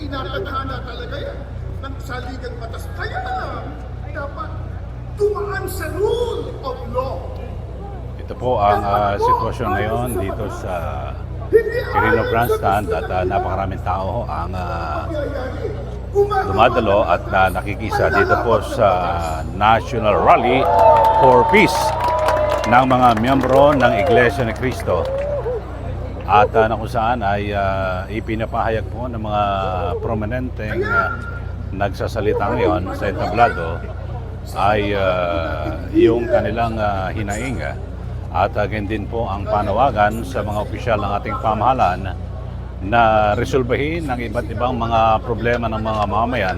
tinatadhana talaga yan ng saligang batas. Kaya dapat tumaan sa rule of law. Ito po ang sitwasyon ngayon dito sa Quirino Grandstand at napakaraming tao ang dumadalo at nakikisa dito po sa National Rally for Peace ng mga miyembro ng Iglesia ni Cristo. At na kung saan ay ipinapahayag po ng mga prominenteng nagsasalita ngayon sa entablado ay yung kanilang hinaing at again din po ang panawagan sa mga opisyal ng ating pamahalaan na resolbahin ang iba't ibang mga problema ng mga mamamayan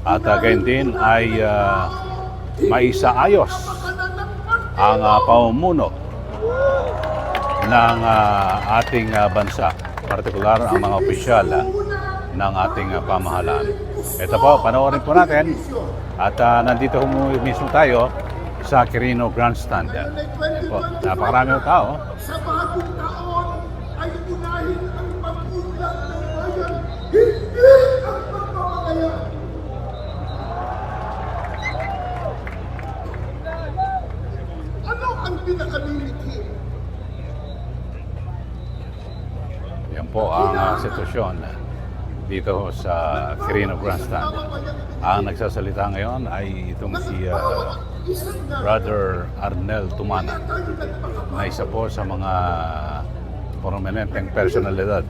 at again din ay maisaayos ang pamumuno ng ating bansa, partikular ang mga opisyal ng ating pamahalaan. Ito po, panoorin po natin at nandito mismo tayo sa Quirino Grandstand. Po, napakarami ng tao. Sa bagong taon ay unahin ang pag-unlad ng bayan, hindi ang pagmamalayan. Ano ang pinakalimithi? Yan po ang sitwasyon dito sa Quirino Grandstand. Ang nagsasalita ngayon ay itong si Brother Arnel Tumana na isa po sa mga prominenteng personalidad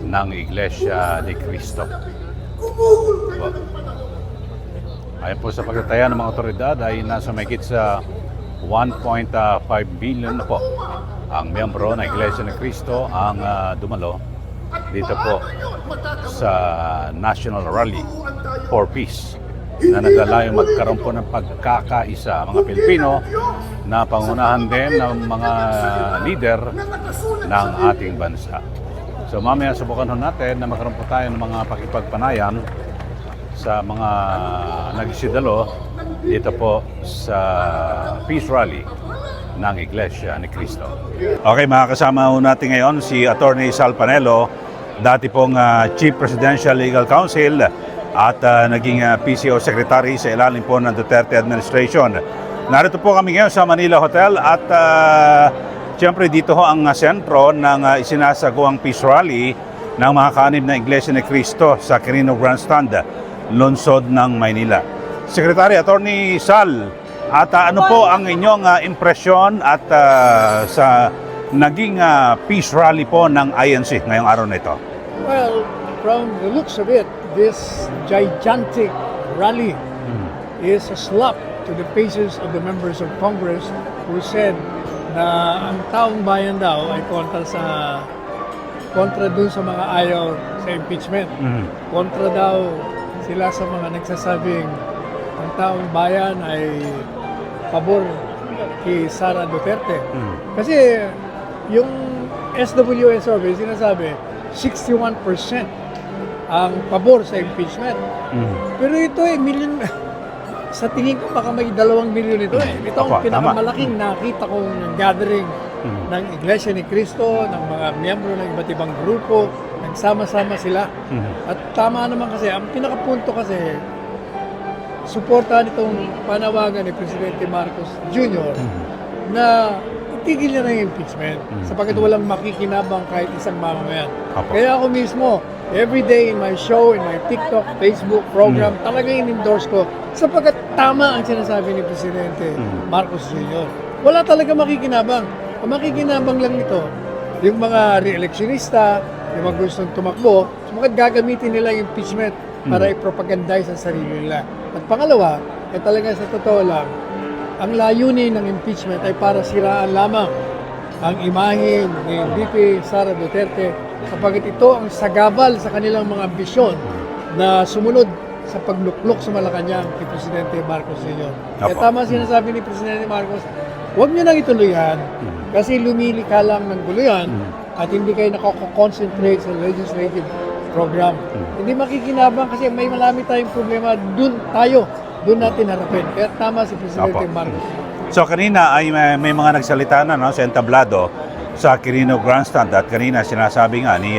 ng Iglesia ni Cristo. Ayon po sa pagtataya ng mga otoridad ay nasa mahigit sa 1.5 billion na po ang miyembro ng Iglesia ni Cristo ang dumalo dito po sa National Rally for Peace na naglalayong magkaroon po ng pagkakaisa mga Pilipino na pangunahan din ng mga leader ng ating bansa. So mamaya subukan ho natin na magkaroon po tayo ng mga pakipagpanayan sa mga nagsidalo dito po sa Peace Rally ng Iglesia ni Cristo. Okay, mga kasama ho natin ngayon si Attorney Sal Panelo, dati pong Chief Presidential Legal Counsel at naging PCO Secretary sa ilalim po ng Duterte Administration. Narito po kami ngayon sa Manila Hotel at siyempre dito ho ang sentro ng isinasagawang Peace Rally ng mga kaanib na Iglesia ni Cristo sa Quirino Grandstand, lungsod ng Maynila. Secretary Attorney Sal, at ano po ang inyong impresyon at sa naging Peace Rally po ng INC ngayong araw na ito? Well, from the looks of it, this gigantic rally is a slap to the faces of the members of Congress who said na ang taong bayan daw ay kontra dun sa mga ayaw sa impeachment. Kontra daw sila sa mga nagsasabing ang taong bayan ay pabor kay Sara Duterte. Kasi yung SWS survey sinasabi 61% ang pabor sa impeachment. Pero ito million, sa tingin ko baka may 2 milyon ito Ito ang pinakamalaking nakita kong gathering ng Iglesia ni Cristo, ng mga miyembro ng iba't ibang grupo, nagsama-sama sila. At tama naman kasi, ang pinakapunto kasi, suportahan itong panawagan ni Presidente Marcos Jr. na itigil niya na yung impeachment sapagkat walang makikinabang kahit isang mamamayan. Kaya ako mismo, every day in my show, in my TikTok, Facebook program, talagang in-endorse ko sapagkat tama ang sinasabi ni Presidente Marcos Jr. Wala talaga makikinabang. Ang makikinabang lang nito, yung mga re-electionista, yung mga gustong tumakbo, sapagkat gagamitin nila yung impeachment para i-propagandize ang sarili nila. At pangalawa, talaga sa totoo lang, ang layunin ng impeachment ay para siraan lamang ang imahe ni VP Sara Duterte sapagkat ito ang sagabal sa kanilang mga ambisyon na sumunod sa pagluklok sa Malacanang kay Presidente Marcos Sr. Kaya tama sinasabi ni Presidente Marcos, huwag nyo nang ituloyan kasi lumilika lang ng guluyan at hindi kayo nakako-concentrate sa legislative program. Hindi makikinabang kasi may marami tayong problema, doon natin harapin. Kaya tama si Presidente Marcos. So kanina ay may mga nagsalita na sa entablado sa Quirino Grandstand at kanina sinasabi nga ni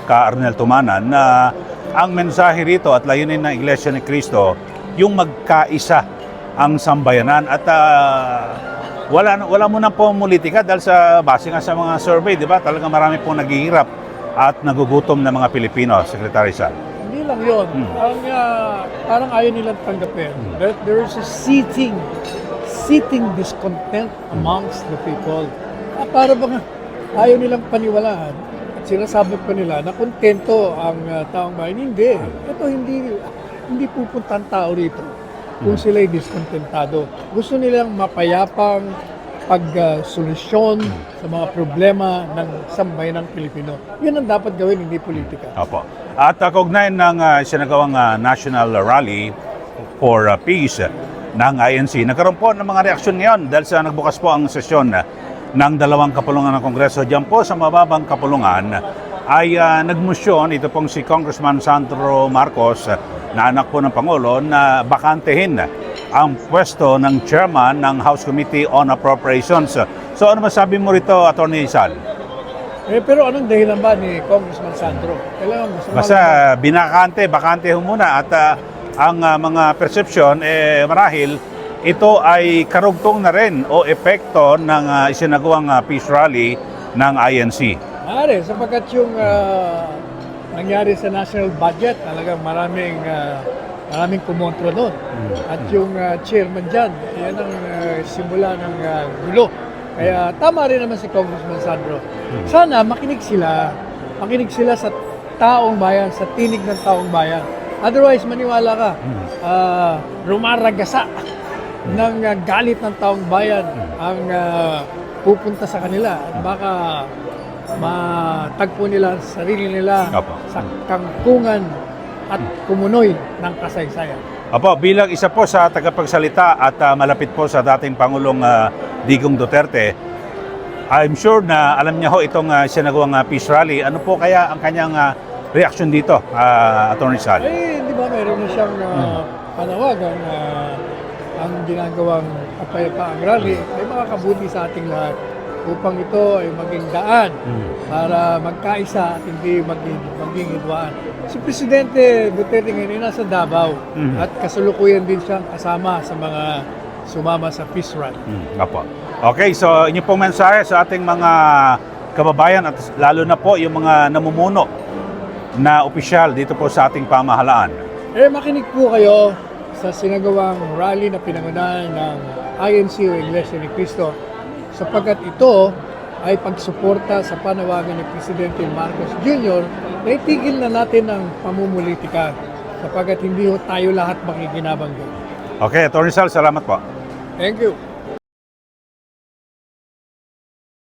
Ka Arnel Tumana na ang mensahe rito at layunin ng Iglesia ni Cristo, yung magkaisa ang sambayanan at wala mo na po politika dahil sa base nga sa mga survey, di ba? Talaga marami pong naghihirap at nagugutom na mga Pilipino, Secretary Sal. Hindi lang yun. Parang ayaw nilang tanggapin. There is a seething discontent amongst the people. Para bang ayaw nilang paniwalaan at sinasabi pa nila na kontento ang taong bayan. Hindi. Ito hindi pupunta ang tao rito kung sila'y diskontentado. Gusto nilang mapayapang pagsolusyon sa mga problema ng sambayanang Pilipino. Yun ang dapat gawin, hindi politika. Opo. At kaugnay ng sinagawang National Rally for Peace ng INC, nagkaroon po ng mga reaksyon ngayon dahil sa nagbukas po ang sesyon ng dalawang kapulungan ng Kongreso. Diyan po sa mababang kapulungan ay nagmosyon ito pong si Congressman Sandro Marcos na anak po ng Pangulo na bakantehin ang pwesto ng chairman ng House Committee on Appropriations. So ano masabi mo rito, Atty. Sal? Pero anong dahilan ba ni Congressman Sandro? Kailangan Basta bakante ho muna at ang mga perception, marahil ito ay karugtong na rin o epekto ng isinagawang peace rally ng INC. Maaari, sapagkat yung nangyari sa national budget, talagang maraming kumontra doon. At yung chairman dyan, yan ang simula ng gulo. Kaya tama rin naman si Congressman Sandro. Sana makinig sila sa taong bayan, sa tinig ng taong bayan. Otherwise, maniwala ka, rumaragasa ng galit ng taong bayan ang pupunta sa kanila. At baka matagpo nila ang sarili nila sa kangkungan at kumunoy ng kasaysayan. Opo, bilang isa po sa tagapagsalita at malapit po sa dating Pangulong Digong Duterte, I'm sure na alam niya ho itong sinagawang peace rally. Ano po kaya ang kanyang reaction dito, Atty. Sal? Di ba meron na siyang panawagan ang ginagawang kapayapaang rally ay makakabuti sa ating lahat upang ito ay maging daan para magkaisa at hindi maging hidwaan. Si Presidente Duterte ngayon ay nasa Davao at kasalukuyan din siyang kasama sa mga sumama sa peace rally. Opo. Okay, so inyo pong mensahe sa ating mga kababayan at lalo na po yung mga namumuno na opisyal dito po sa ating pamahalaan. Makinig po kayo sa sinagawang rally na pinangunahan ng INC o Iglesia ni Cristo sapagkat ito ay pagsuporta sa panawagan ni Presidente Marcos Jr. na itigil na natin ang pamumulitika sapagkat hindi tayo lahat makikinabang doon. Okay, Atty. Sal, salamat po. Thank you.